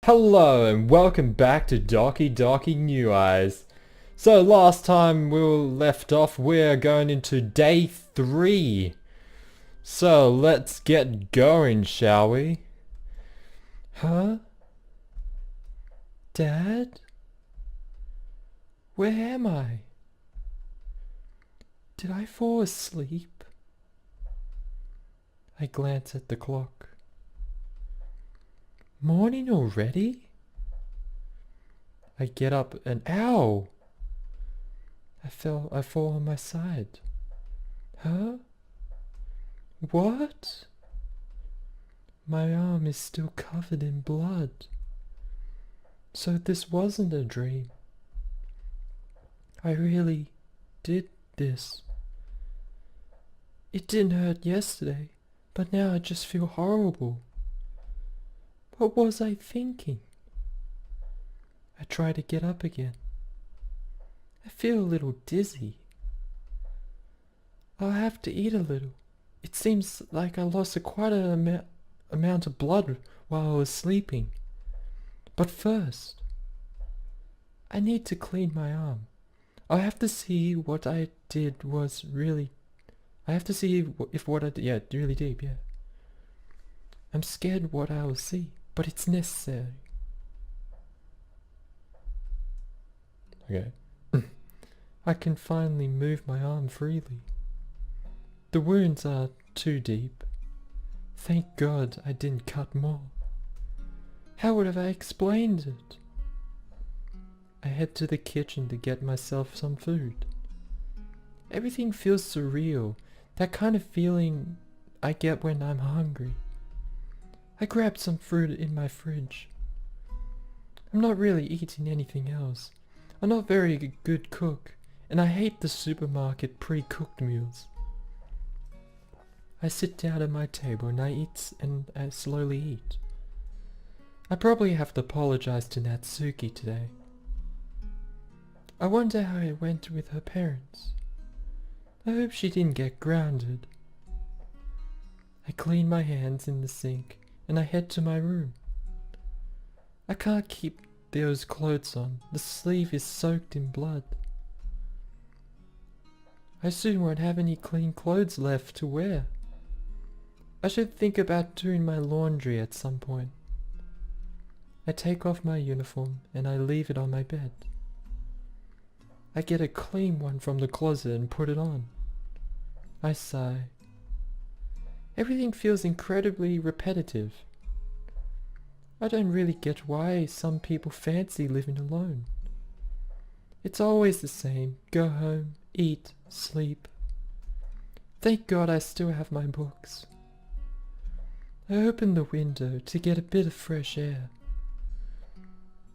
Hello and welcome back to Doki Doki New Eyes. So last time we left off, we're going into day 3. So let's get going, shall we? Huh? Dad? Where am I? Did I fall asleep? I glance at the clock. Morning already? I get up and ow! I fall on my side. Huh? What? My arm is still covered in blood. So this wasn't a dream. I really did this. It didn't hurt yesterday, but now I just feel horrible. What was I thinking? I try to get up again. I feel a little dizzy. I'll have to eat a little. It seems like I lost quite an amount of blood while I was sleeping. But first, I need to clean my arm. I'll have to see what I did was really... I have to see if what I did... Yeah, really deep, yeah. I'm scared what I will see. But it's necessary. Okay. I can finally move my arm freely. The wounds are too deep. Thank God I didn't cut more. How would have I explained it? I head to the kitchen to get myself some food. Everything feels surreal. That kind of feeling I get when I'm hungry. I grabbed some fruit in my fridge. I'm not really eating anything else. I'm not very good cook, and I hate the supermarket pre-cooked meals. I sit down at my table and I slowly eat. I probably have to apologize to Natsuki today. I wonder how it went with her parents. I hope she didn't get grounded. I clean my hands in the sink and I head to my room. I can't keep those clothes on. The sleeve is soaked in blood. I soon won't have any clean clothes left to wear. I should think about doing my laundry at some point. I take off my uniform and I leave it on my bed. I get a clean one from the closet and put it on. I sigh. Everything feels incredibly repetitive. I don't really get why some people fancy living alone. It's always the same. Go home, eat, sleep. Thank God I still have my books. I open the window to get a bit of fresh air.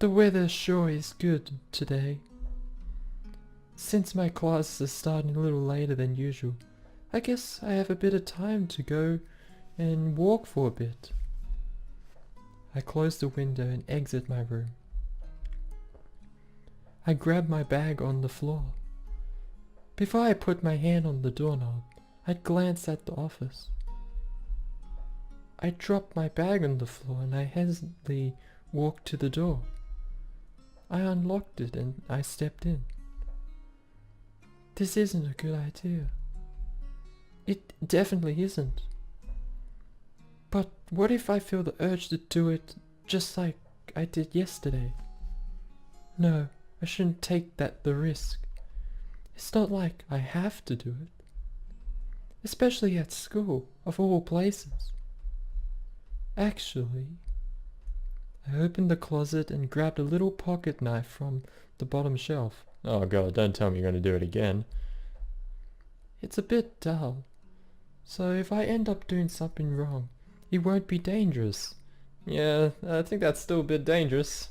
The weather sure is good today. Since my classes are starting a little later than usual, I guess I have a bit of time to go and walk for a bit. I close the window and exit my room. I grab my bag on the floor. Before I put my hand on the doorknob, I glance at the office. I drop my bag on the floor and I hesitantly walked to the door. I unlocked it and I stepped in. This isn't a good idea. It definitely isn't. But what if I feel the urge to do it just like I did yesterday? No, I shouldn't take the risk. It's not like I have to do it. Especially at school, of all places. Actually, I opened the closet and grabbed a little pocket knife from the bottom shelf. Oh God, don't tell me you're going to do it again. It's a bit dull. So if I end up doing something wrong, it won't be dangerous. Yeah, I think that's still a bit dangerous,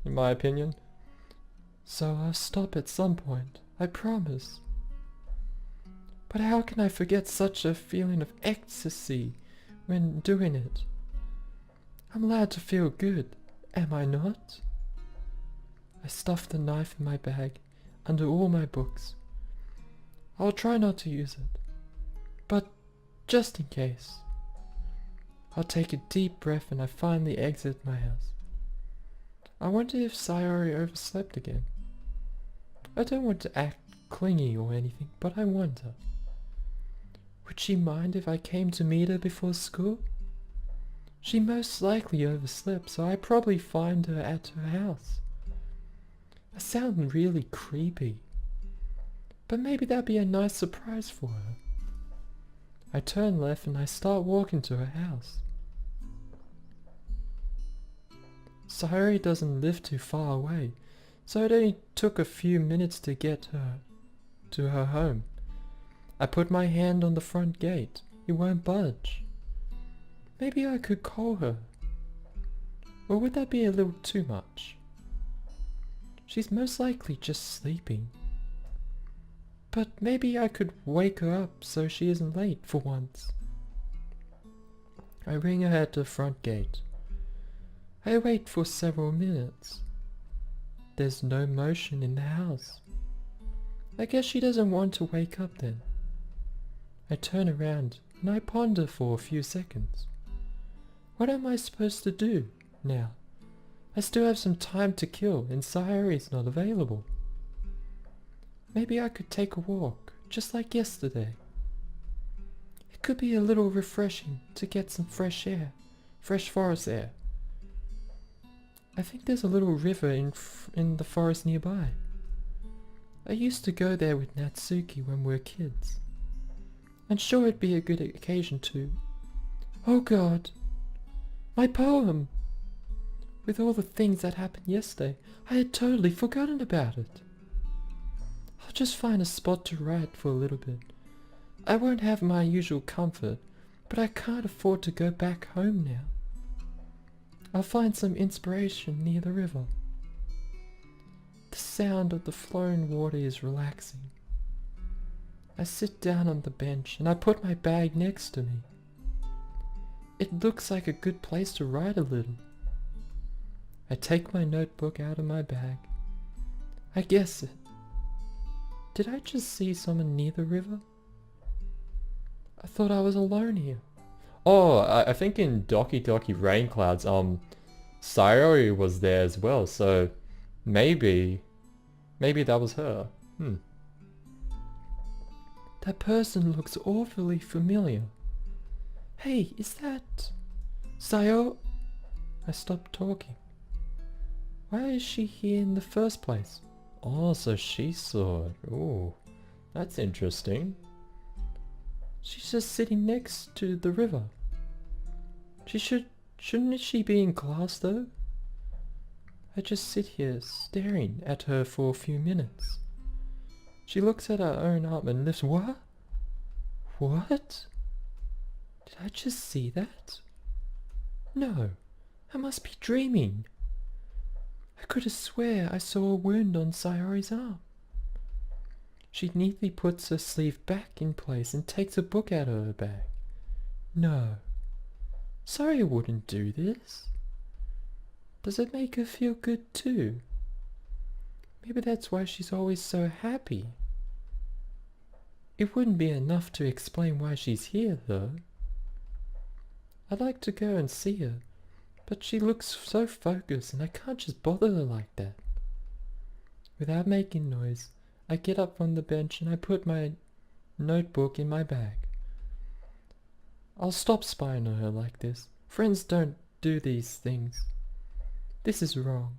in my opinion. So I'll stop at some point, I promise. But how can I forget such a feeling of ecstasy when doing it? I'm allowed to feel good, am I not? I stuff the knife in my bag under all my books. I'll try not to use it, but just in case. I'll take a deep breath and I finally exit my house. I wonder if Sayori overslept again. I don't want to act clingy or anything, but I wonder. Would she mind if I came to meet her before school? She most likely overslept, so I'd probably find her at her house. I sound really creepy, but maybe that'd be a nice surprise for her. I turn left and I start walking to her house. Sayori doesn't live too far away, so it only took a few minutes to get her to her home. I put my hand on the front gate. It won't budge. Maybe I could call her. Or would that be a little too much? She's most likely just sleeping. But maybe I could wake her up so she isn't late for once. I ring her at the front gate. I wait for several minutes. There's no motion in the house. I guess she doesn't want to wake up then. I turn around and I ponder for a few seconds. What am I supposed to do now? I still have some time to kill and Sayori's not available. Maybe I could take a walk, just like yesterday. It could be a little refreshing to get some fresh air, fresh forest air. I think there's a little river in the forest nearby. I used to go there with Natsuki when we were kids. I'm sure it'd be a good occasion to... Oh God! My poem! With all the things that happened yesterday, I had totally forgotten about it. I'll just find a spot to write for a little bit. I won't have my usual comfort, but I can't afford to go back home now. I'll find some inspiration near the river. The sound of the flowing water is relaxing. I sit down on the bench and I put my bag next to me. It looks like a good place to write a little. I take my notebook out of my bag. I guess it. Did I just see someone near the river? I thought I was alone here. Oh, I think in Doki Doki Rain Clouds, Sayori was there as well, so maybe that was her. That person looks awfully familiar. Hey, is that... Sayo? I stopped talking. Why is she here in the first place? Oh, so she saw it. Ooh, that's interesting. She's just sitting next to the river. Shouldn't she be in class though? I just sit here staring at her for a few minutes. She looks at her own arm and lifts... What? What? Did I just see that? No, I must be dreaming. I could have swear I saw a wound on Sayori's arm. She neatly puts her sleeve back in place and takes a book out of her bag. No, Sayori wouldn't do this. Does it make her feel good too? Maybe that's why she's always so happy. It wouldn't be enough to explain why she's here though. I'd like to go and see her, but she looks so focused and I can't just bother her like that. Without making noise, I get up from the bench and I put my notebook in my bag. I'll stop spying on her like this. Friends don't do these things. This is wrong.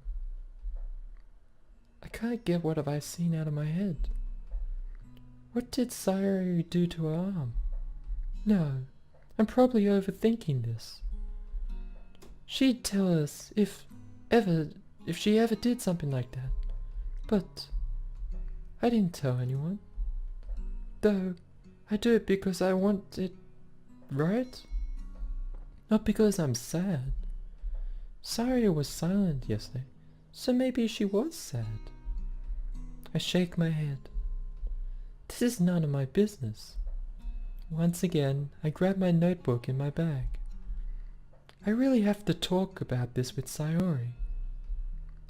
I can't get what have I seen out of my head. What did Sayori do to her arm? No, I'm probably overthinking this. She'd tell us if she ever did something like that. But I didn't tell anyone. Though I do it because I want it right? Not because I'm sad. Sayori was silent yesterday, so maybe she was sad. I shake my head. This is none of my business. Once again, I grab my notebook in my bag. I really have to talk about this with Sayori.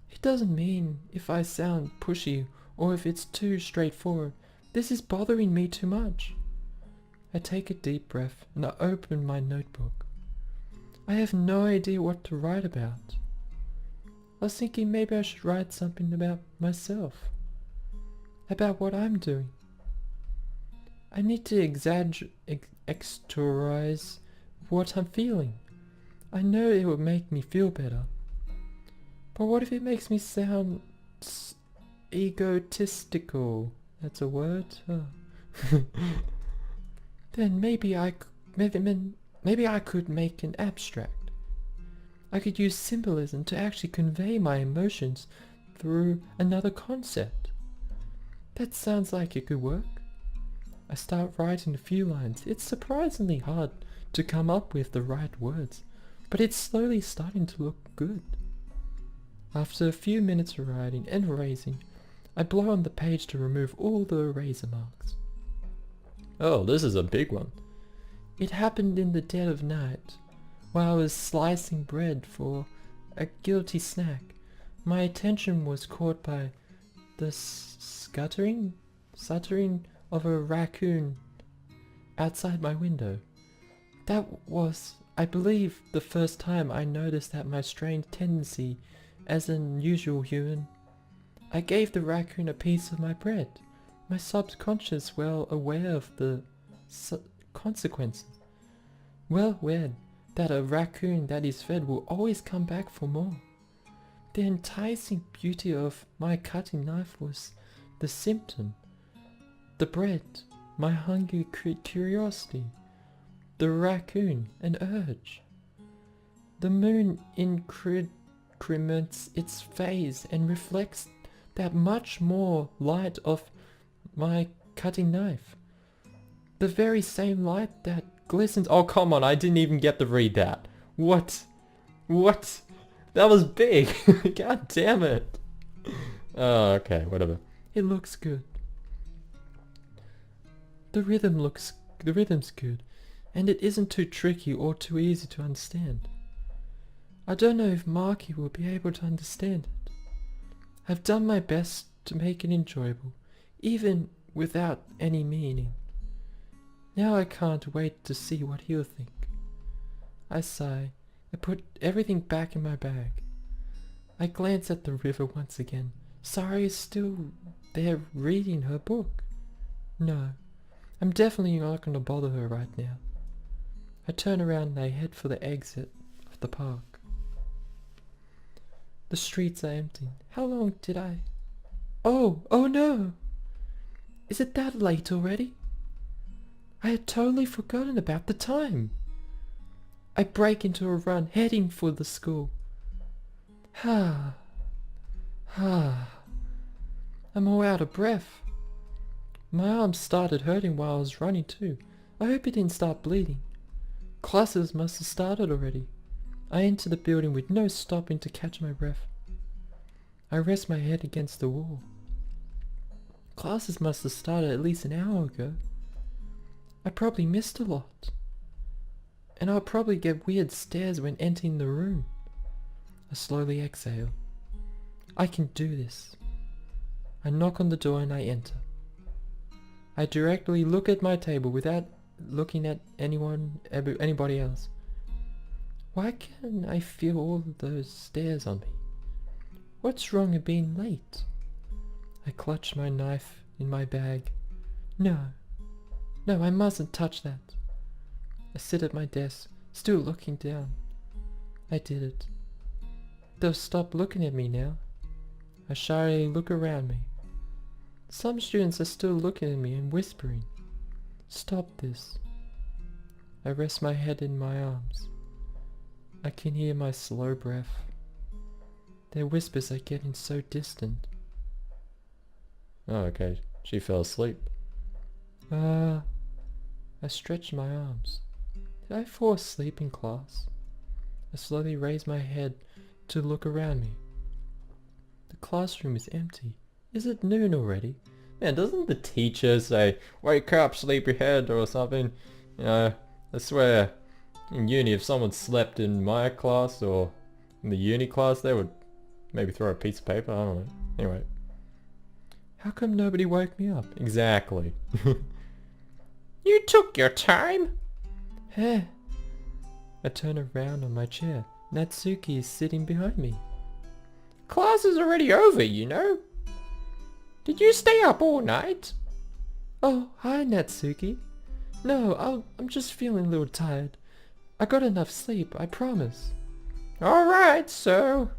It doesn't mean if I sound pushy or if it's too straightforward. This is bothering me too much. I take a deep breath and I open my notebook. I have no idea what to write about. I was thinking maybe I should write something about myself. About what I'm doing. I need to exteriorize what I'm feeling. I know it would make me feel better. But what if it makes me sound egotistical? That's a word? Oh. Then maybe I could make an abstract. I could use symbolism to actually convey my emotions through another concept. That sounds like it could work. I start writing a few lines. It's surprisingly hard to come up with the right words, but it's slowly starting to look good. After a few minutes of writing and erasing, I blow on the page to remove all the eraser marks. Oh, this is a big one. It happened in the dead of night, while I was slicing bread for a guilty snack. My attention was caught by the scuttering of a raccoon outside my window. That was, I believe, the first time I noticed that my strange tendency as an unusual human. I gave the raccoon a piece of my bread, my subconscious well aware of the consequences. Well aware that a raccoon that is fed will always come back for more. The enticing beauty of my cutting knife was the symptom. The bread, my hungry curiosity. The raccoon, an urge. The moon increments its phase and reflects that much more light of my cutting knife. The very same light that glistens. Oh, come on, I didn't even get to read that. What? What? That was big. God damn it. Oh, okay, whatever. It looks good. The rhythm's good, and it isn't too tricky or too easy to understand. I don't know if Marky will be able to understand it. I've done my best to make it enjoyable, even without any meaning. Now I can't wait to see what he'll think. I sigh. I put everything back in my bag. I glance at the river once again. Sari is still there reading her book. No, I'm definitely not going to bother her right now. I turn around and I head for the exit of the park. The streets are empty. How long did I... Oh no! Is it that late already? I had totally forgotten about the time. I break into a run, heading for the school. I'm all out of breath. My arm started hurting while I was running too. I hope it didn't start bleeding. Classes must have started already. I enter the building with no stopping to catch my breath. I rest my head against the wall. Classes must have started at least an hour ago. I probably missed a lot. And I'll probably get weird stares when entering the room. I slowly exhale. I can do this. I knock on the door and I enter. I directly look at my table without looking at anybody else. Why can I feel all of those stares on me? What's wrong with being late? I clutch my knife in my bag. No, I mustn't touch that. I sit at my desk, still looking down. I did it. They'll stop looking at me now. I shyly look around me. Some students are still looking at me and whispering, "Stop this." I rest my head in my arms. I can hear my slow breath. Their whispers are getting so distant. Oh, okay. She fell asleep. I stretch my arms. Did I fall asleep in class? I slowly raise my head to look around me. The classroom is empty. Is it noon already? Man, doesn't the teacher say, "Wake up, sleepyhead," or something? You know, I swear, in uni, if someone slept in my class or in the uni class, they would maybe throw a piece of paper. I don't know. Anyway. How come nobody woke me up? Exactly. You took your time. Hey. I turn around on my chair. Natsuki is sitting behind me. Class is already over, you know. Did you stay up all night? Oh, hi Natsuki. No, I'm just feeling a little tired. I got enough sleep, I promise. Alright, so...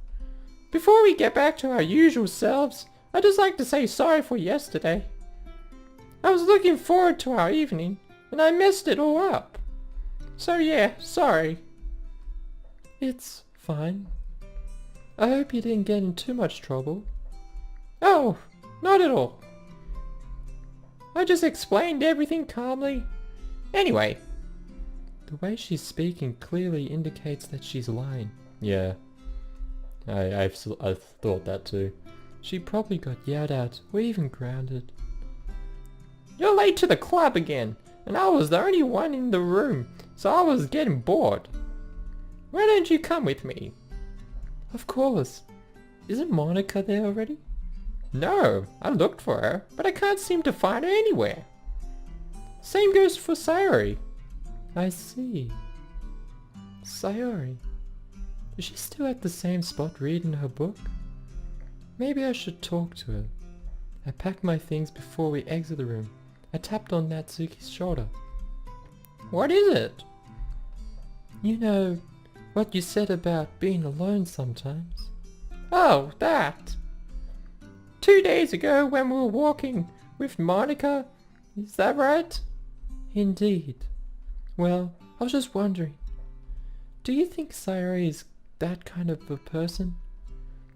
Before we get back to our usual selves, I'd just like to say sorry for yesterday. I was looking forward to our evening, and I messed it all up. So yeah, sorry. It's fine. I hope you didn't get in too much trouble. Oh, not at all. I just explained everything calmly. Anyway. The way she's speaking clearly indicates that she's lying. Yeah. I thought that too. She probably got yelled at or even grounded. You're late to the club again, and I was the only one in the room, so I was getting bored. Why don't you come with me? Of course. Isn't Monica there already? No, I looked for her, but I can't seem to find her anywhere. Same goes for Sayori. I see. Sayori. Is she still at the same spot reading her book? Maybe I should talk to her. I packed my things before we exit the room. I tapped on Natsuki's shoulder. What is it? You know, what you said about being alone sometimes. Oh, that. 2 days ago when we were walking with Monica, is that right? Indeed. Well, I was just wondering, do you think Sayori is that kind of a person?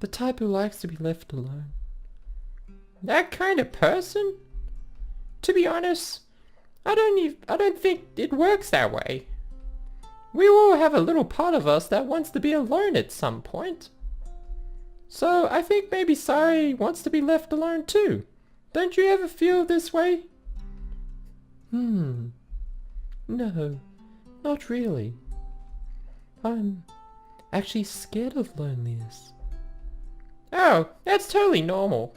The type who likes to be left alone? That kind of person? To be honest, I don't think it works that way. We all have a little part of us that wants to be alone at some point. So I think maybe Sayori wants to be left alone too. Don't you ever feel this way? No, not really. I'm actually scared of loneliness. Oh, that's totally normal.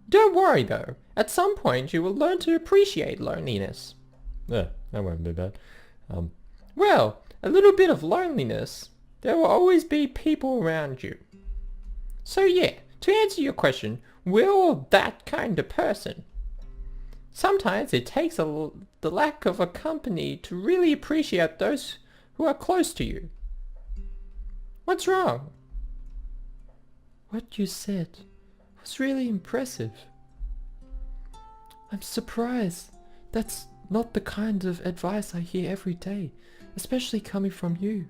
Don't worry though, at some point you will learn to appreciate loneliness. Yeah, that won't be bad. Well, a little bit of loneliness, there will always be people around you. So yeah, to answer your question, we're all that kind of person. Sometimes it takes the lack of a company to really appreciate those who are close to you. What's wrong? What you said was really impressive. I'm surprised. That's not the kind of advice I hear every day, especially coming from you.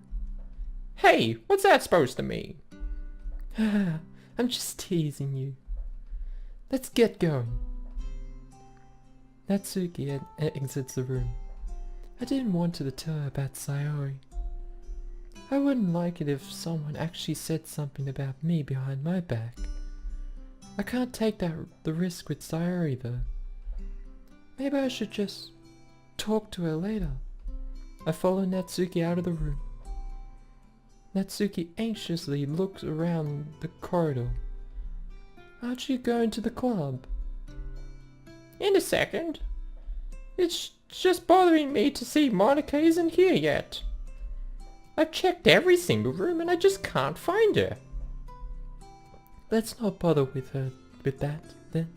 Hey, what's that supposed to mean? I'm just teasing you. Let's get going. Natsuki exits the room. I didn't want to tell her about Sayori. I wouldn't like it if someone actually said something about me behind my back. I can't take the risk with Sayori though. Maybe I should just talk to her later. I follow Natsuki out of the room. Natsuki anxiously looks around the corridor. Aren't you going to the club? In a second. It's just bothering me to see Monica isn't here yet. I've checked every single room and I just can't find her. Let's not bother with that then.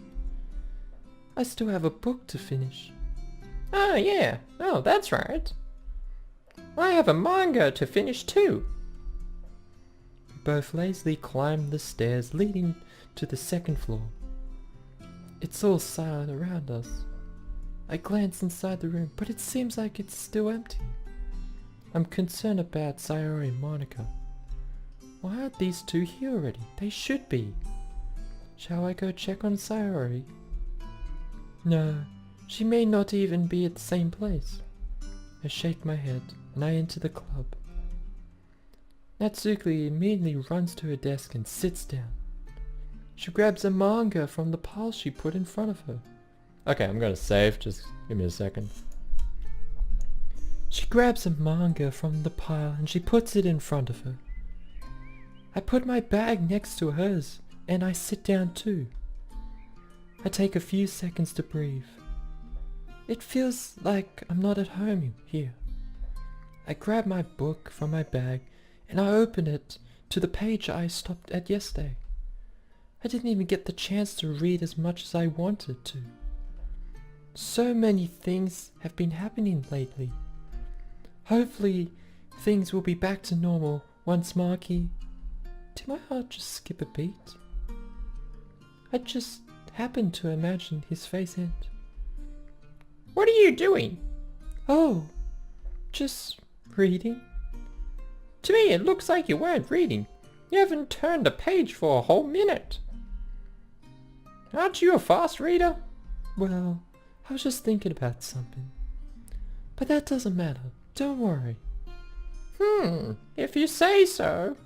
I still have a book to finish. Oh yeah, oh that's right. I have a manga to finish too. We both lazily climb the stairs leading to the second floor. It's all silent around us. I glance inside the room, but it seems like it's still empty. I'm concerned about Sayori and Monica. Why aren't these two here already? They should be. Shall I go check on Sayori? No, she may not even be at the same place. I shake my head and I enter the club. Natsuki immediately runs to her desk and sits down. She grabs a manga from the pile she put in front of her. Okay, I'm gonna save, just give me a second. She grabs a manga from the pile and she puts it in front of her. I put my bag next to hers and I sit down too. I take a few seconds to breathe. It feels like I'm not at home here. I grab my book from my bag and I open it to the page I stopped at yesterday. I didn't even get the chance to read as much as I wanted to. So many things have been happening lately. Hopefully, things will be back to normal once Marky... Did my heart just skip a beat? I just happened to imagine his face end. What are you doing? Oh, just reading. To me it looks like you weren't reading. You haven't turned a page for a whole minute. Aren't you a fast reader? Well, I was just thinking about something. But that doesn't matter. Don't worry. If you say so.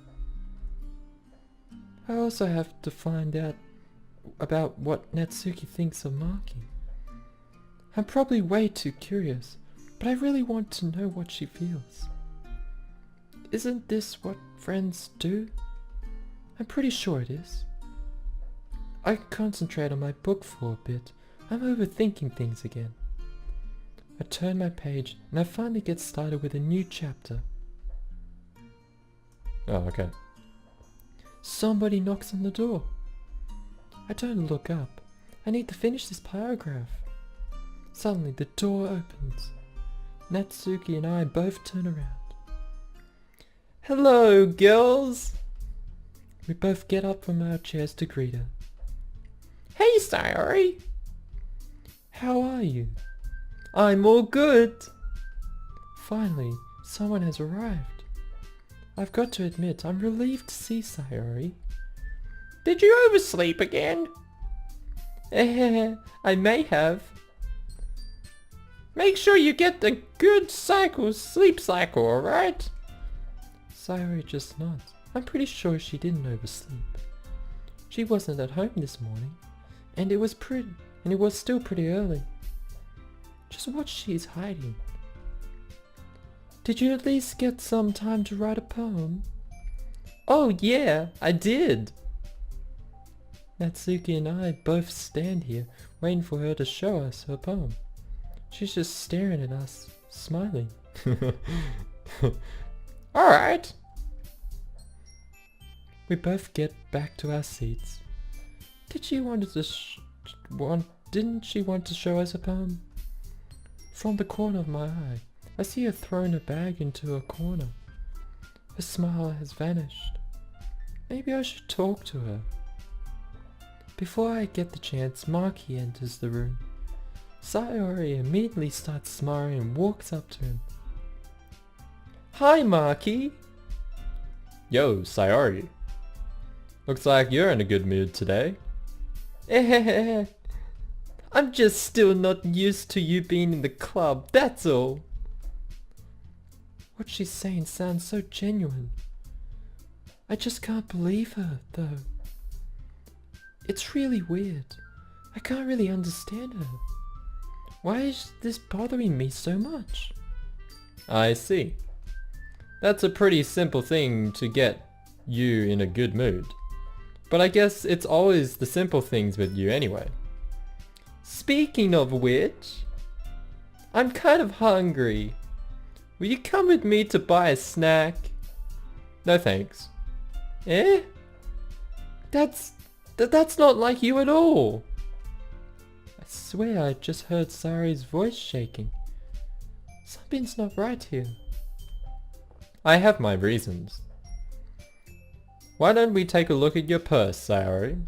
I also have to find out about what Natsuki thinks of Maki. I'm probably way too curious, but I really want to know what she feels. Isn't this what friends do? I'm pretty sure it is. I concentrate on my book for a bit. I'm overthinking things again. I turn my page and I finally get started with a new chapter. Oh, okay. Somebody knocks on the door. I don't look up. I need to finish this paragraph. Suddenly the door opens. Natsuki and I both turn around. Hello, girls! We both get up from our chairs to greet her. Hey, Sayori! How are you? I'm all good! Finally, someone has arrived. I've got to admit, I'm relieved to see Sayori. Did you oversleep again? I may have. Make sure you get the good sleep cycle, alright? Sayori just nods. I'm pretty sure she didn't oversleep. She wasn't at home this morning, and it was still pretty early. Just what she's hiding. Did you at least get some time to write a poem? Oh yeah, I did. Natsuki and I both stand here, waiting for her to show us her poem. She's just staring at us, smiling. Alright. We both get back to our seats. Didn't she want to show us a poem? From the corner of my eye, I see her throwing a bag into a corner. Her smile has vanished. Maybe I should talk to her. Before I get the chance, Maki enters the room. Sayori immediately starts smiling and walks up to him. Hi, Maki! Yo, Sayori. Looks like you're in a good mood today. I'm just still not used to you being in the club, that's all. What she's saying sounds so genuine. I just can't believe her, though. It's really weird. I can't really understand her. Why is this bothering me so much? I see. That's a pretty simple thing to get you in a good mood. But I guess it's always the simple things with you anyway. Speaking of which, I'm kind of hungry. Will you come with me to buy a snack? No thanks. Eh? That's not like you at all. I swear I just heard Sayori's voice shaking. Something's not right here. I have my reasons. Why don't we take a look at your purse, Sayori?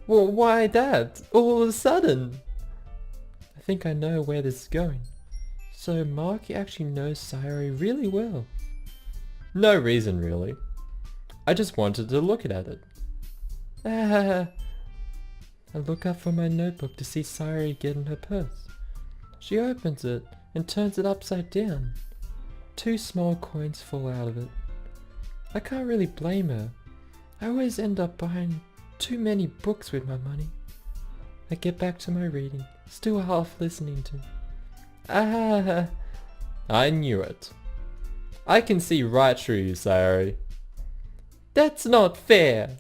Well, why that? All of a sudden? I think I know where this is going. So Maki actually knows Sayori really well. No reason really. I just wanted to look at it. I look up from my notebook to see Sayori get in her purse. She opens it and turns it upside down. 2 small coins fall out of it. I can't really blame her. I always end up buying too many books with my money. I get back to my reading, still half listening to... I knew it. I can see right through you, Sayori. That's not fair.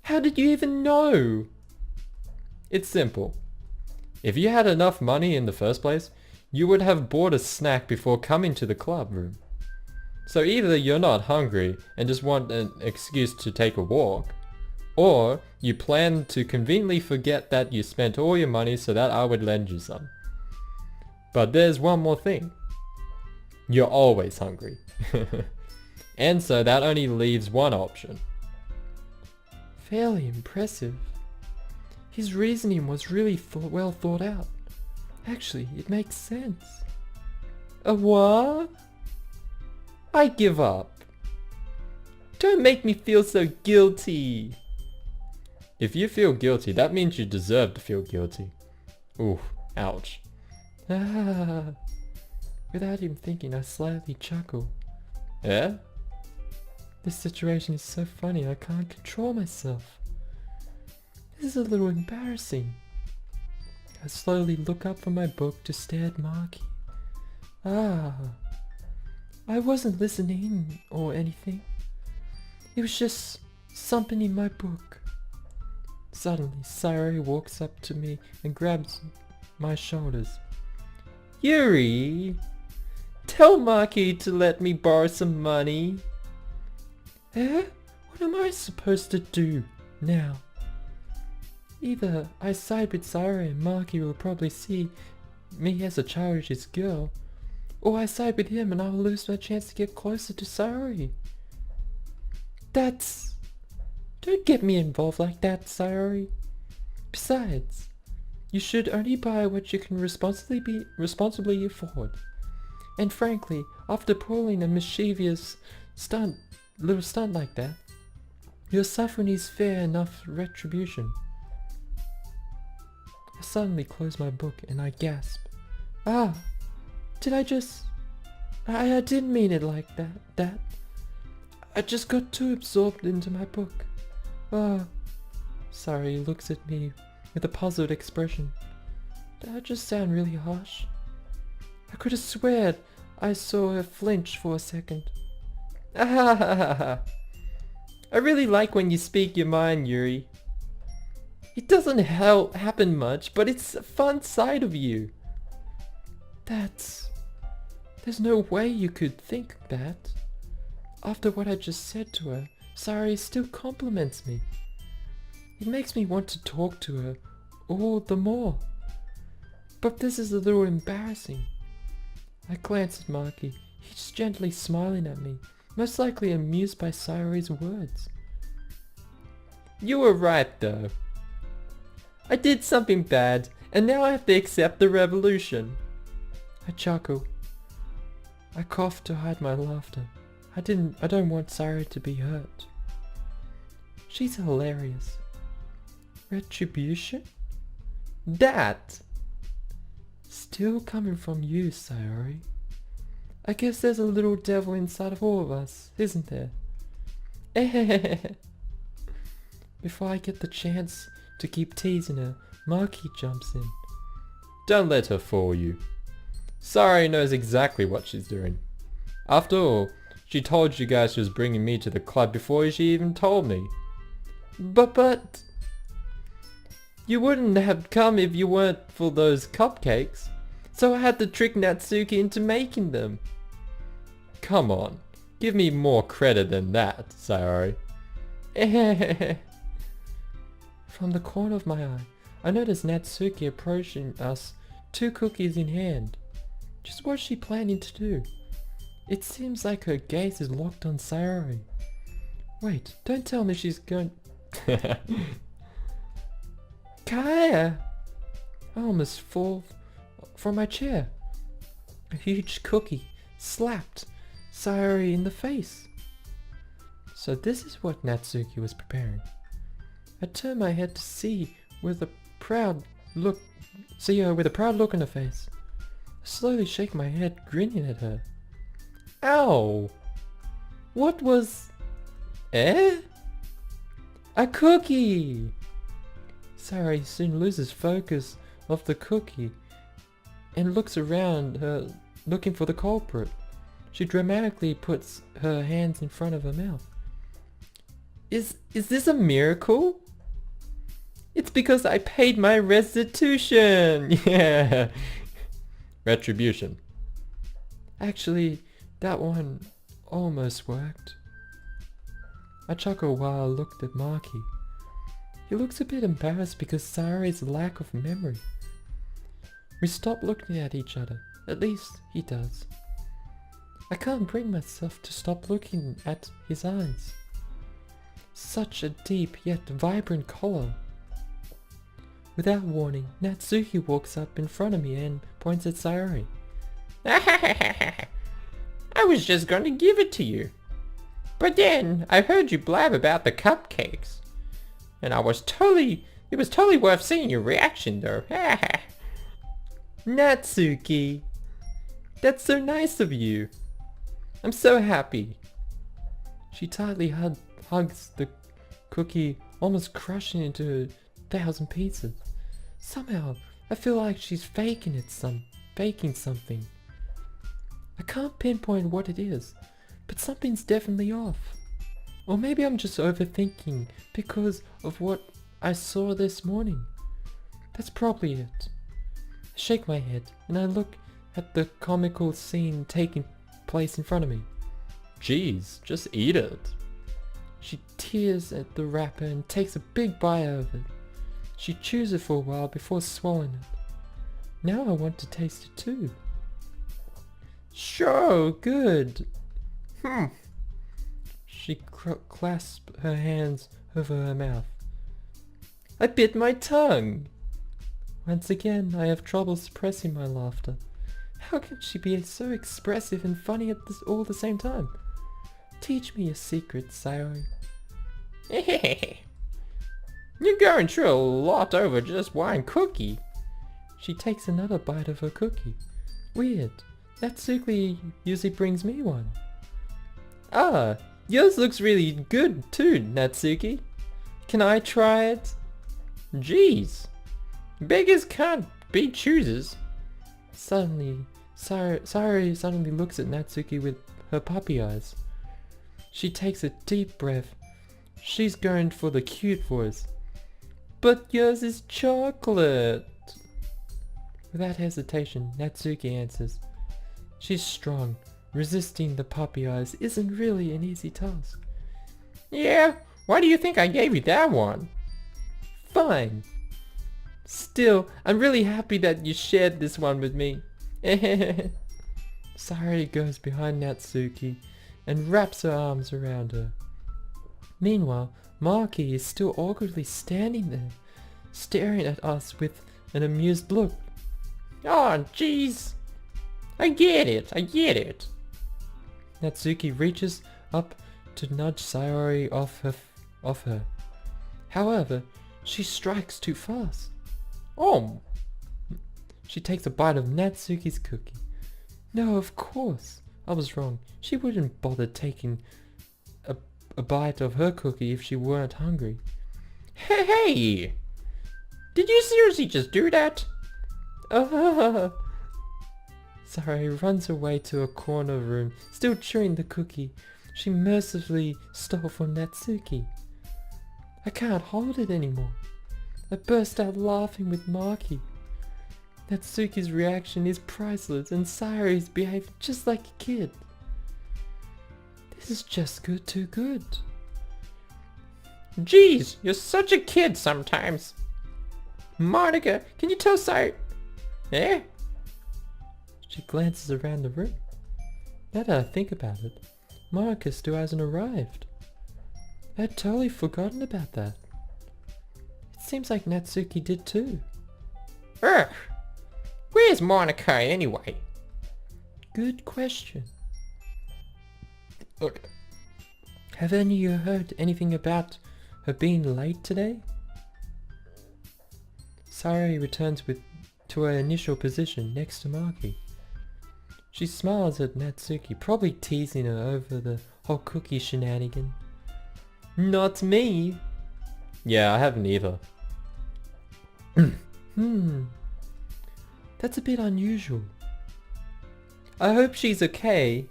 How did you even know? It's simple. If you had enough money in the first place, you would have bought a snack before coming to the club room. So either you're not hungry and just want an excuse to take a walk, or you plan to conveniently forget that you spent all your money so that I would lend you some. But there's one more thing. You're always hungry. And so that only leaves one option. Fairly impressive. His reasoning was really well thought out. Actually, it makes sense. A what? I give up. Don't make me feel so guilty. If you feel guilty, that means you deserve to feel guilty. Ooh, ouch. Ah. Without even thinking, I slightly chuckle. Yeah? This situation is so funny, I can't control myself. This is a little embarrassing. I slowly look up from my book to stare at Marky. Ah. I wasn't listening or anything. It was just something in my book. Suddenly, Sayori walks up to me and grabs my shoulders. Yuri! Tell Marky to let me borrow some money. Eh? What am I supposed to do now? Either I side with Sayori and Marky will probably see me as a childish girl, or I side with him and I will lose my chance to get closer to Sayori. Don't get me involved like that, Sayori. Besides, you should only buy what you can responsibly afford. And frankly, after pulling a mischievous little stunt like that, your suffering is fair enough retribution. I suddenly close my book and I gasp. Ah! Did I just... I didn't mean it like that. I just got too absorbed into my book. Ah. Sayori looks at me with a puzzled expression. Did I just sound really harsh? I could have sworn I saw her flinch for a second. I really like when you speak your mind, Yuri. It doesn't happen much, but it's a fun side of you. There's no way you could think that. After what I just said to her, Sayori still compliments me. It makes me want to talk to her all the more. But this is a little embarrassing. I glance at Marky. He's gently smiling at me, most likely amused by Sayori's words. You were right though. I did something bad, and now I have to accept the revolution. I chuckle. I cough to hide my laughter. I don't want Sayori to be hurt. She's hilarious. Retribution? That! Still coming from you, Sayori. I guess there's a little devil inside of all of us, isn't there? Before I get the chance to keep teasing her, Marky jumps in. Don't let her fool you. Sayori knows exactly what she's doing. After all, she told you guys she was bringing me to the club before she even told me. But... You wouldn't have come if you weren't for those cupcakes, so I had to trick Natsuki into making them. Come on, give me more credit than that, Sayori. From the corner of my eye, I notice Natsuki approaching us, 2 cookies in hand. Just what's she planning to do? It seems like her gaze is locked on Sayori. Wait, don't tell me she's going... Kaya! I almost fall from my chair. A huge cookie slapped Sayori in the face. So this is what Natsuki was preparing. I turn my head to see her with a proud look on her face. I slowly shake my head, grinning at her. Ow! What was... Eh? A cookie! Sayori soon loses focus of the cookie and looks around her looking for the culprit. She dramatically puts her hands in front of her mouth. Is this a miracle? It's because I paid my restitution! Yeah! Retribution. Actually, that one almost worked. I chuckled while I looked at Marky. He looks a bit embarrassed because Sayori's lack of memory. We stop looking at each other. At least he does. I can't bring myself to stop looking at his eyes. Such a deep yet vibrant color. Without warning, Natsuki walks up in front of me and points at Sayori. I was just going to give it to you. But then I heard you blab about the cupcakes. And it was totally worth seeing your reaction though. Natsuki! That's so nice of you. I'm so happy. She tightly hugs the cookie, almost crushing it into 1,000 pieces. Somehow, I feel like she's baking something. I can't pinpoint what it is, but something's definitely off. Or maybe I'm just overthinking because of what I saw this morning. That's probably it. I shake my head and I look at the comical scene taking place in front of me. Jeez, just eat it. She tears at the wrapper and takes a big bite out of it. She chews it for a while before swallowing it. Now I want to taste it too. So good. She clasps her hands over her mouth. I bit my tongue. Once again, I have trouble suppressing my laughter. How can she be so expressive and funny at all the same time? Teach me a secret, Sayori. You're going through a lot over just one cookie. She takes another bite of her cookie. Weird. Natsuki usually brings me one. Ah, yours looks really good too, Natsuki. Can I try it? Jeez. Beggars can't be choosers. Suddenly, Sayori suddenly looks at Natsuki with her puppy eyes. She takes a deep breath. She's going for the cute voice. But yours is chocolate. Without hesitation, Natsuki answers. She's strong. Resisting the puppy eyes isn't really an easy task. Yeah, why do you think I gave you that one? Fine. Still, I'm really happy that you shared this one with me. Sayori goes behind Natsuki and wraps her arms around her. Meanwhile, Maki is still awkwardly standing there, staring at us with an amused look. Oh, jeez. I get it. Natsuki reaches up to nudge Sayori off her. However, she strikes too fast. Oh. She takes a bite of Natsuki's cookie. No, of course. I was wrong. She wouldn't bother taking a bite of her cookie if she weren't hungry. Hey! Did you seriously just do that? Sayori runs away to a corner room, still chewing the cookie she mercifully stole from Natsuki. I can't hold it anymore. I burst out laughing with Maki. Natsuki's reaction is priceless and Sayori's behaving just like a kid. This is just too good. Jeez, you're such a kid sometimes. Monica, can you tell Sayori? Eh? She glances around the room. Now that I think about it, Monica still hasn't arrived. I had totally forgotten about that. It seems like Natsuki did too. Ugh. Where's Monica anyway? Good question. Look, have any of you heard anything about her being late today? Sayori returns to her initial position next to Maki. She smiles at Natsuki, probably teasing her over the whole cookie shenanigan. Not me. Yeah, I haven't either. That's a bit unusual. I hope she's okay.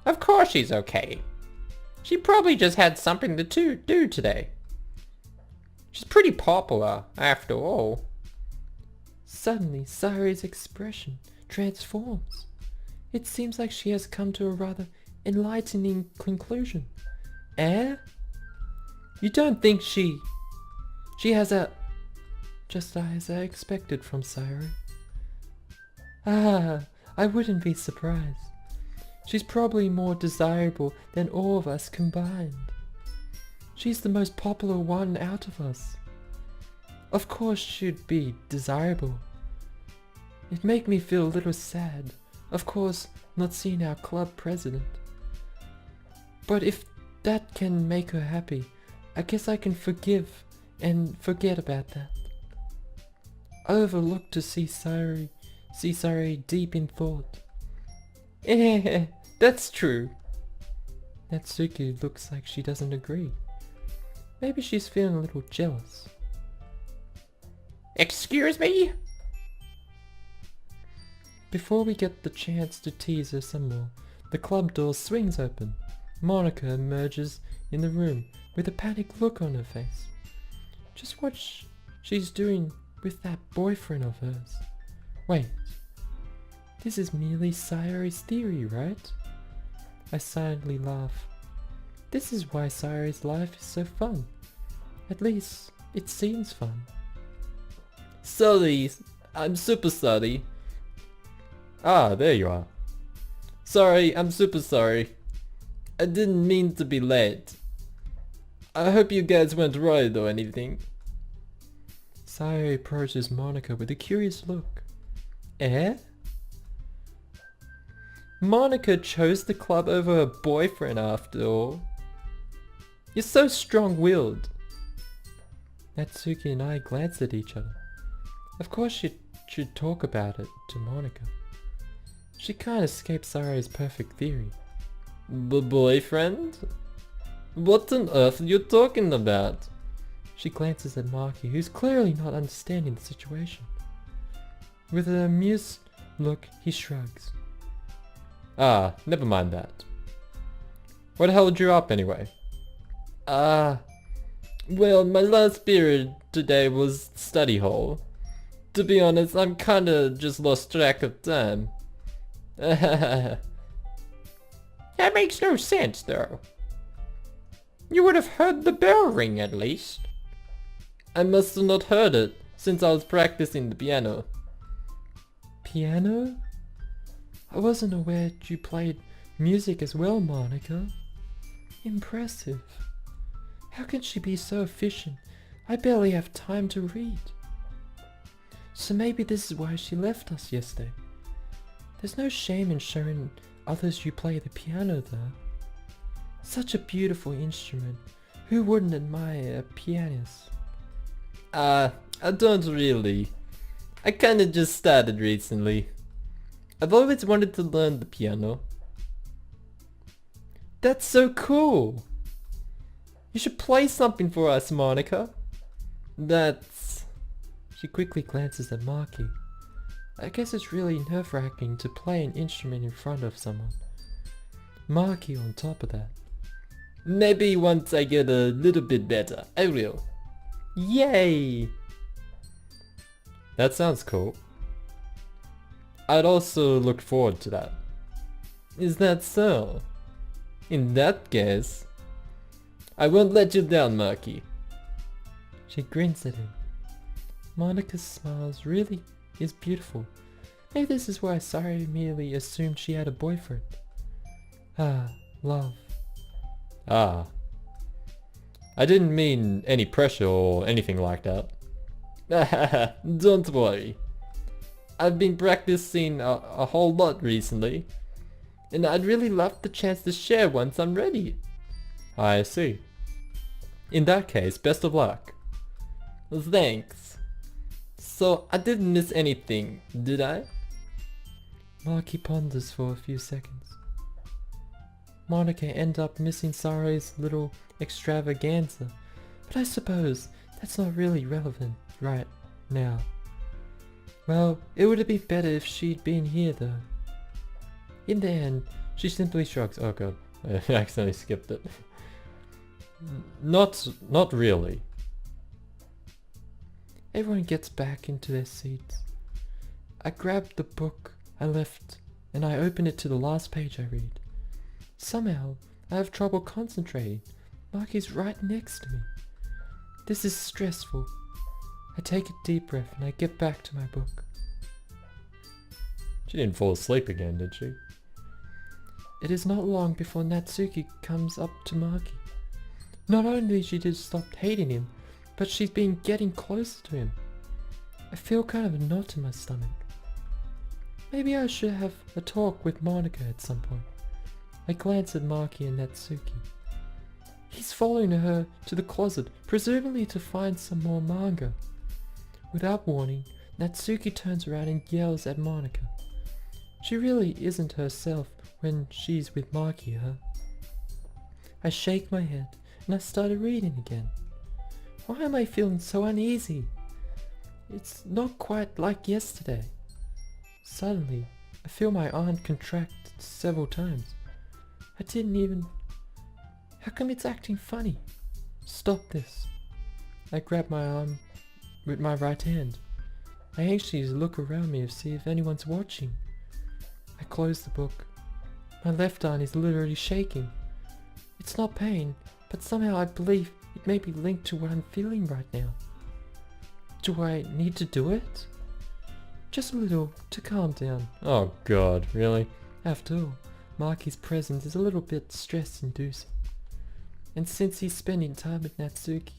Of course she's okay. She probably just had something to do today. She's pretty popular, after all. Suddenly, Sayori's expression transforms. It seems like she has come to a rather enlightening conclusion. Eh? You don't think she has a... Just as I expected from Sayori. Ah, I wouldn't be surprised. She's probably more desirable than all of us combined. She's the most popular one out of us. Of course she'd be desirable. It make me feel a little sad, of course, not seeing our club president. But if that can make her happy, I guess I can forgive and forget about that. I overlooked to see Sayori deep in thought. Eh, that's true. Natsuki looks like she doesn't agree. Maybe she's feeling a little jealous. Excuse me? Before we get the chance to tease her some more, the club door swings open. Monica emerges in the room with a panicked look on her face. Just what she's doing with that boyfriend of hers. Wait, this is merely Sayori's theory, right? I silently laugh. This is why Sayori's life is so fun. At least, it seems fun. Sorry, I'm super sorry. Ah, there you are. Sorry, I'm super sorry. I didn't mean to be late. I hope you guys weren't worried or anything. Sayori approaches Monica with a curious look. Eh? Monica chose the club over her boyfriend after all. You're so strong-willed. Natsuki and I glance at each other. Of course she should talk about it to Monica. She can't escape Sayori's perfect theory. Boyfriend? What on earth are you talking about? She glances at Maki, who's clearly not understanding the situation. With an amused look, he shrugs. Ah, never mind that. What held you up anyway? Well, my last period today was study hall. To be honest, I'm kinda just lost track of time. That makes no sense, though. You would have heard the bell ring at least. I must have not heard it, since I was practicing the piano. Piano? I wasn't aware you played music as well, Monica. Impressive. How can she be so efficient? I barely have time to read. So maybe this is why she left us yesterday. There's no shame in showing others you play the piano though. Such a beautiful instrument. Who wouldn't admire a pianist? I don't really. I kinda just started recently. I've always wanted to learn the piano. That's so cool! You should play something for us, Monica. That's... She quickly glances at Maki. I guess it's really nerve-wracking to play an instrument in front of someone. Maki on top of that. Maybe once I get a little bit better, I will. Yay! That sounds cool. I'd also look forward to that. Is that so? In that case, I won't let you down, Maki. She grins at him. Monica's smiles really is beautiful. Maybe this is why Sayori merely assumed she had a boyfriend. Ah, love. Ah. I didn't mean any pressure or anything like that. Don't worry. I've been practicing a whole lot recently, and I'd really love the chance to share once I'm ready. I see. In that case, best of luck. Thanks. So I didn't miss anything, did I? Maki ponders for a few seconds. Monica ends up missing Sayori's little extravaganza, but I suppose that's not really relevant right now. Well, it would have been better if she'd been here though. In the end, she simply shrugs. Oh god, I accidentally skipped it. Not really. Everyone gets back into their seats. I grab the book I left and I open it to the last page I read. Somehow, I have trouble concentrating. Maki's right next to me. This is stressful. I take a deep breath and I get back to my book. She didn't fall asleep again, did she? It is not long before Natsuki comes up to Maki. Not only she did stop hating him, but she's been getting closer to him. I feel kind of a knot in my stomach. Maybe I should have a talk with Monica at some point. I glance at Maki and Natsuki. He's following her to the closet, presumably to find some more manga. Without warning, Natsuki turns around and yells at Monica. She really isn't herself when she's with Maki, huh? I shake my head and I started reading again. Why am I feeling so uneasy? It's not quite like yesterday. Suddenly, I feel my arm contract several times. I didn't even... How come it's acting funny? Stop this. I grab my arm with my right hand. I anxiously look around me to see if anyone's watching. I close the book. My left arm is literally shaking. It's not pain, but somehow I believe it may be linked to what I'm feeling right now. Do I need to do it? Just a little to calm down. Oh god, really? After all, Maki's presence is a little bit stress-inducing. And since he's spending time with Natsuki,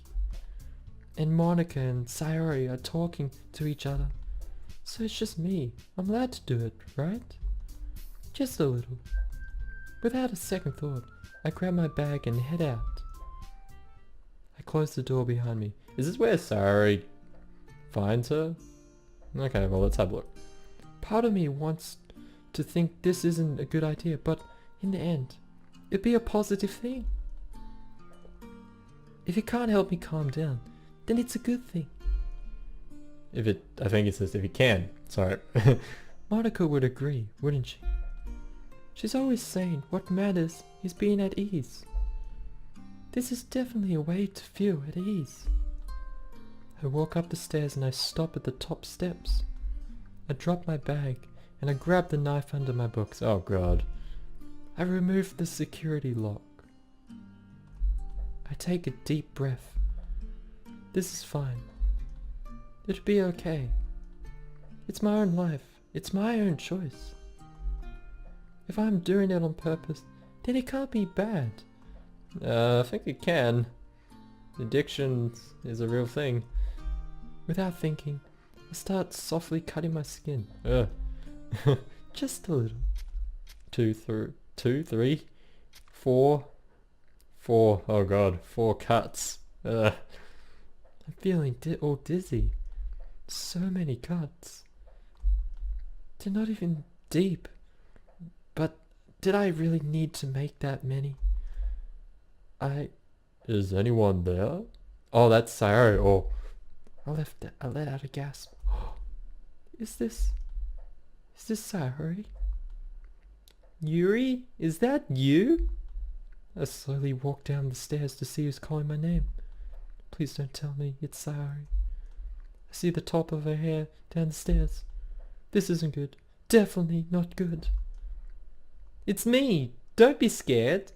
and Monica and Sayori are talking to each other, so it's just me. I'm allowed to do it, right? Just a little. Without a second thought, I grab my bag and head out. I close the door behind me. Is this where Sayori finds her? Okay, well let's have a look. Part of me wants to think this isn't a good idea, but in the end, it'd be a positive thing. If it can't help me calm down, then it's a good thing. I think it says if you can. Sorry. Monica would agree, wouldn't she? She's always saying what matters is being at ease. This is definitely a way to feel at ease. I walk up the stairs and I stop at the top steps. I drop my bag and I grab the knife under my books. Oh god. I remove the security lock. I take a deep breath. This is fine. It'll be okay. It's my own life. It's my own choice. If I'm doing it on purpose, then it can't be bad. I think it can. Addiction is a real thing. Without thinking, I start softly cutting my skin. Just a little. 2, 3, 4. Oh god, 4 cuts. I'm feeling all dizzy. So many cuts. They're not even deep. But did I really need to make that many? Is anyone there? Oh, that's Sayori. Oh. I let out a gasp. Is this Sayori? Yuri? Is that you? I slowly walk down the stairs to see who's calling my name. Please don't tell me it's Sayori. I see the top of her hair down the stairs. This isn't good. Definitely not good. It's me! Don't be scared!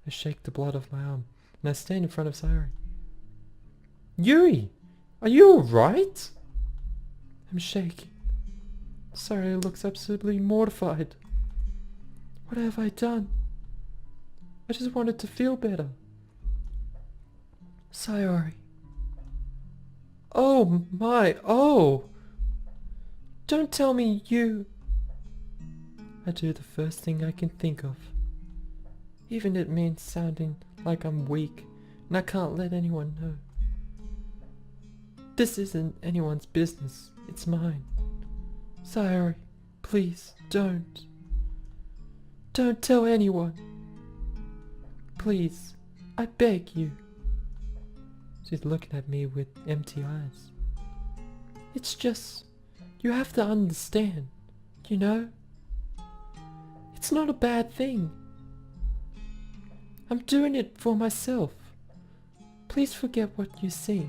I shake the blood off my arm, and I stand in front of Sayori. Yuri! Are you alright? I'm shaking. Sayori looks absolutely mortified. What have I done? I just wanted to feel better. Sayori. Oh my, oh! Don't tell me you... I do the first thing I can think of. Even it means sounding like I'm weak and I can't let anyone know. This isn't anyone's business, it's mine. Sayori, please don't. Don't tell anyone. Please, I beg you. She's looking at me with empty eyes. It's just, you have to understand, you know? It's not a bad thing. I'm doing it for myself. Please forget what you see.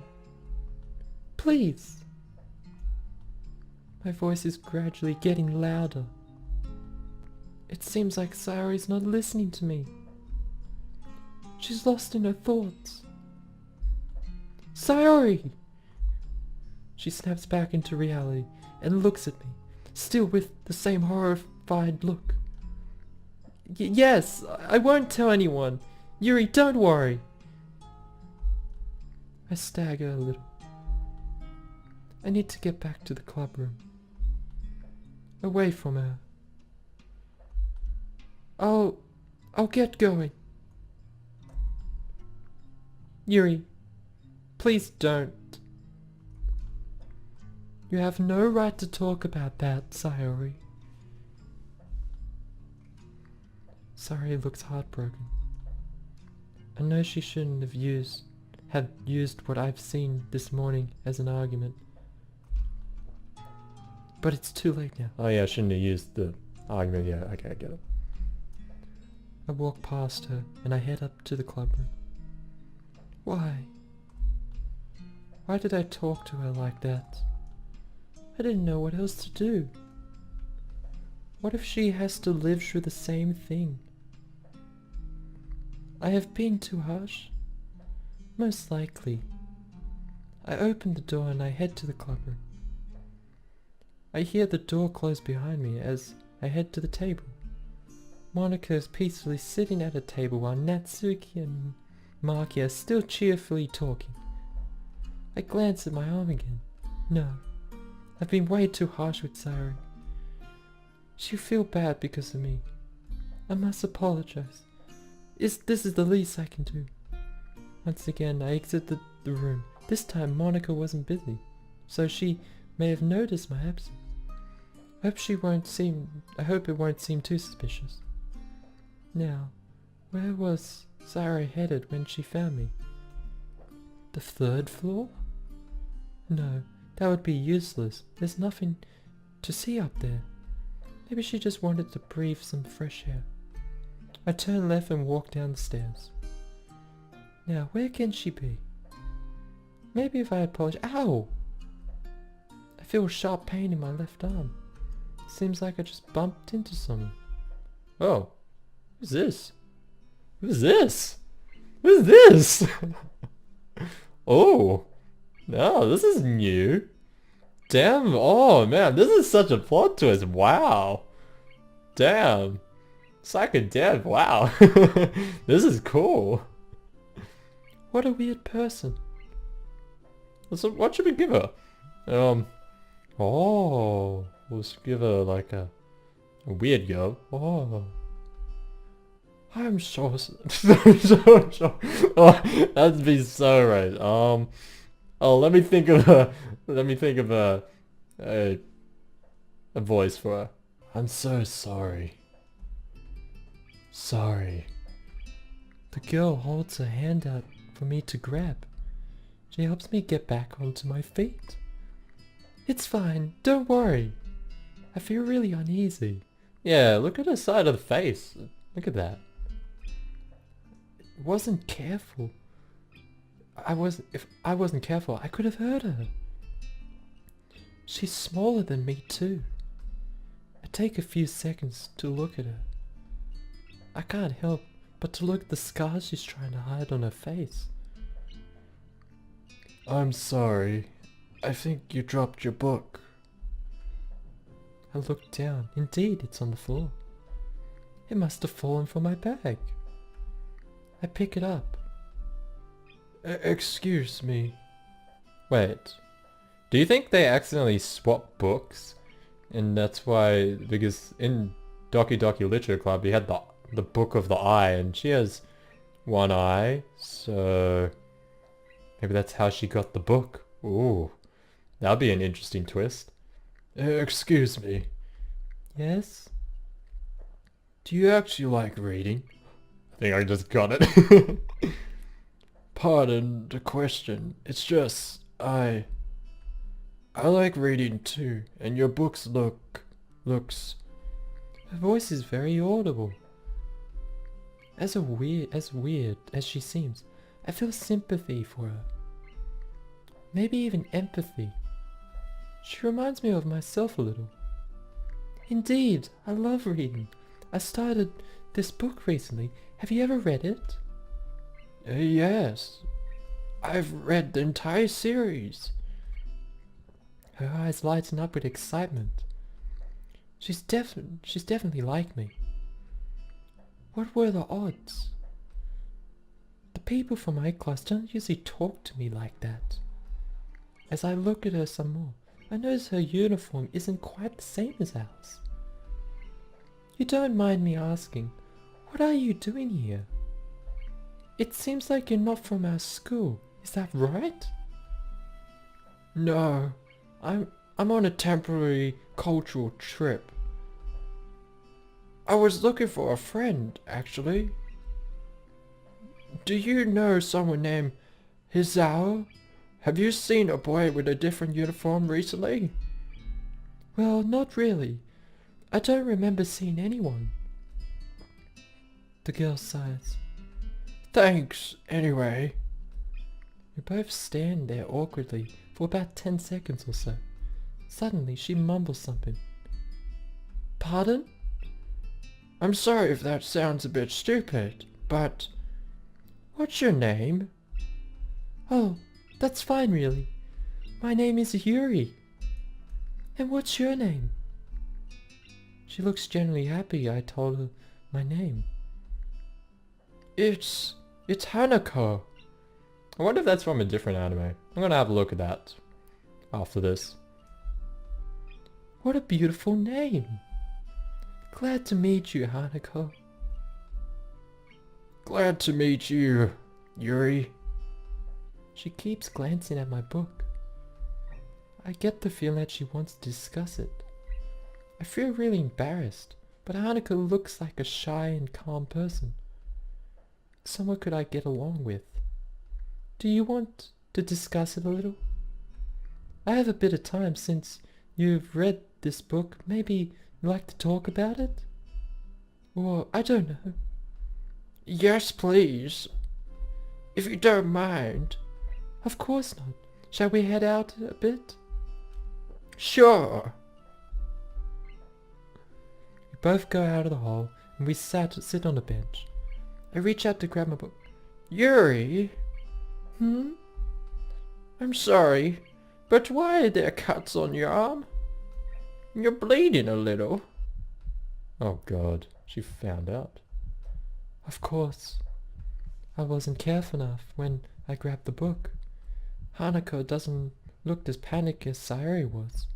Please. My voice is gradually getting louder. It seems like Sayori's not listening to me. She's lost in her thoughts. Sayori! She snaps back into reality and looks at me, still with the same horrified look. Yes, I won't tell anyone. Yuri, don't worry. I stagger a little. I need to get back to the club room. Away from her. I'll get going. Yuri, please don't. You have no right to talk about that, Sayori. Sayori looks heartbroken. I know she shouldn't have used what I've seen this morning as an argument. But it's too late now. Oh yeah, I shouldn't have used the argument. Yeah, okay, I get it. I walk past her and I head up to the club room. Why? Why did I talk to her like that? I didn't know what else to do. What if she has to live through the same thing? I have been too harsh. Most likely. I open the door and I head to the club room. I hear the door close behind me as I head to the table. Monika is peacefully sitting at a table while Natsuki and Maki are still cheerfully talking. I glance at my arm again. No, I've been way too harsh with Sayori. She'll feel bad because of me. I must apologize. This is the least I can do. Once again, I exit the room. This time Monika wasn't busy, so she may have noticed my absence. I hope it won't seem too suspicious. Now, where was Sayori headed when she found me? The 3rd floor? No, that would be useless. There's nothing to see up there. Maybe she just wanted to breathe some fresh air. I turn left and walk down the stairs. Now, where can she be? Maybe if I apologize... Ow! I feel a sharp pain in my left arm. Seems like I just bumped into someone. Oh, who's this? Who's this? Who's this? Oh, no, this is new. Damn, oh man, this is such a plot twist. Wow. Damn. Psychodev, wow. This is cool. What a weird person. So what should we give her? Oh, let's give her like a weird girl. Oh. I'm so oh, that'd be so right. Oh, let me think of a voice for her. I'm so sorry. Sorry. The girl holds her hand out for me to grab. She helps me get back onto my feet. It's fine, don't worry. I feel really uneasy. Yeah, look at her side of the face. Look at that. Wasn't careful. If I wasn't careful, I could have hurt her. She's smaller than me too. I take a few seconds to look at her. I can't help but to look at the scars she's trying to hide on her face. I'm sorry. I think you dropped your book. I look down. Indeed, it's on the floor. It must have fallen from my bag. I pick it up. Excuse me. Wait. Do you think they accidentally swapped books? And that's why, because in Doki Doki Literature Club you had the Book of the Eye, and she has one eye, so maybe that's how she got the book. Ooh, that'd be an interesting twist. Excuse me. Yes? Do you actually like reading? I think I just got it. Pardon the question. It's just, I like reading too, and your books looks... Her voice is very audible. As weird as she seems, I feel sympathy for her. Maybe even empathy. She reminds me of myself a little. Indeed, I love reading. I started this book recently. Have you ever read it? Yes. I've read the entire series. Her eyes lighten up with excitement. She's definitely like me. What were the odds? The people from my class don't usually talk to me like that. As I look at her some more, I notice her uniform isn't quite the same as ours. You don't mind me asking, what are you doing here? It seems like you're not from our school, is that right? No, I'm on a temporary cultural trip. I was looking for a friend, actually. Do you know someone named Hisao? Have you seen a boy with a different uniform recently? Well, not really. I don't remember seeing anyone. The girl sighs. Thanks, anyway. We both stand there awkwardly for about 10 seconds or so. Suddenly she mumbles something. Pardon? I'm sorry if that sounds a bit stupid, but what's your name? Oh, that's fine really. My name is Yuri. And what's your name? She looks genuinely happy I told her my name. It's Hanako. I wonder if that's from a different anime. I'm gonna have a look at that after this. What a beautiful name. Glad to meet you, Hanako. Glad to meet you, Yuri. She keeps glancing at my book. I get the feeling that she wants to discuss it. I feel really embarrassed, but Hanako looks like a shy and calm person. Someone could I get along with. Do you want to discuss it a little? I have a bit of time since you've read this book. Maybe you'd like to talk about it? Or, I don't know. Yes, please. If you don't mind. Of course not. Shall we head out a bit? Sure. We both go out of the hall and we sit on a bench. I reach out to grab my book. Yuri? I'm sorry, but why are there cuts on your arm? You're bleeding a little. Oh god, she found out. Of course. I wasn't careful enough when I grabbed the book. Hanako doesn't look as panicked as Sayori was.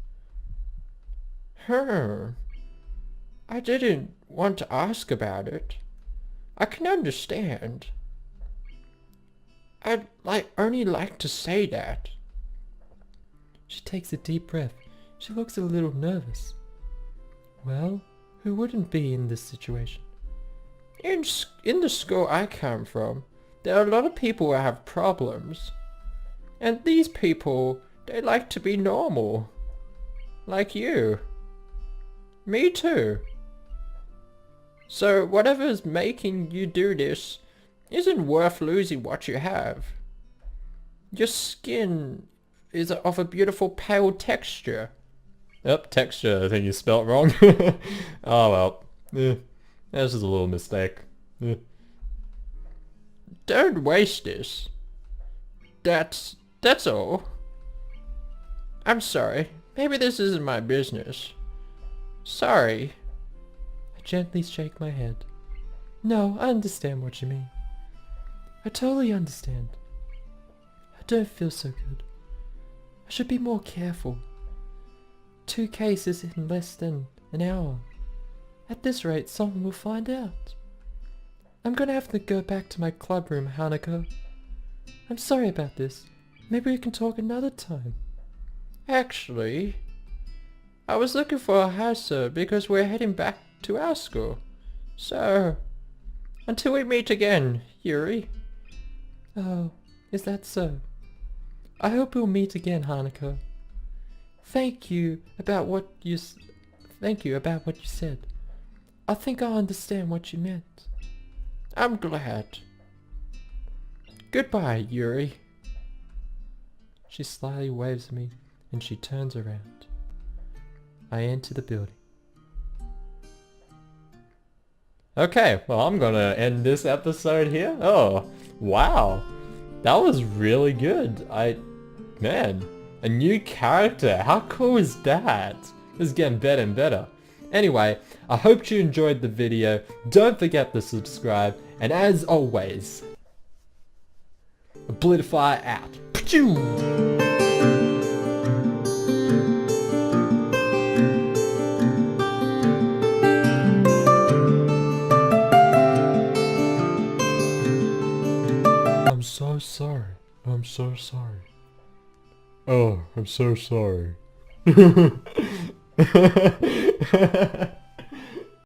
I didn't want to ask about it. I can understand. I'd only like to say that. She takes a deep breath. She looks a little nervous. Well, who wouldn't be in this situation? In the school I come from, there are a lot of people who have problems. And these people, they like to be normal. Like you. Me too. So whatever's making you do this isn't worth losing what you have. Your skin is of a beautiful pale texture. Yep, texture. I think you spelt wrong. Oh well. That's just a little mistake. Don't waste this. That's all. I'm sorry. Maybe this isn't my business. Sorry. I gently shake my head. No, I understand what you mean. I totally understand. I don't feel so good. I should be more careful. 2 cases in less than an hour. At this rate, someone will find out. I'm gonna have to go back to my club room, Hanako. I'm sorry about this. Maybe we can talk another time. Actually, I was looking for a house because we're heading back to our school. So, until we meet again, Yuri. Oh, is that so? I hope we'll meet again, Hanako. Thank you about what you said. I think I understand what you meant. I'm glad. Goodbye, Yuri. She slyly waves at me and she turns around. I enter the building. Okay, well I'm gonna end this episode here. Oh, wow. That was really good. Man, a new character. How cool is that? This is getting better and better. Anyway, I hope you enjoyed the video. Don't forget to subscribe. And as always, Oblitify out. Pachoo! I'm so sorry. I'm so sorry. Oh, I'm so sorry.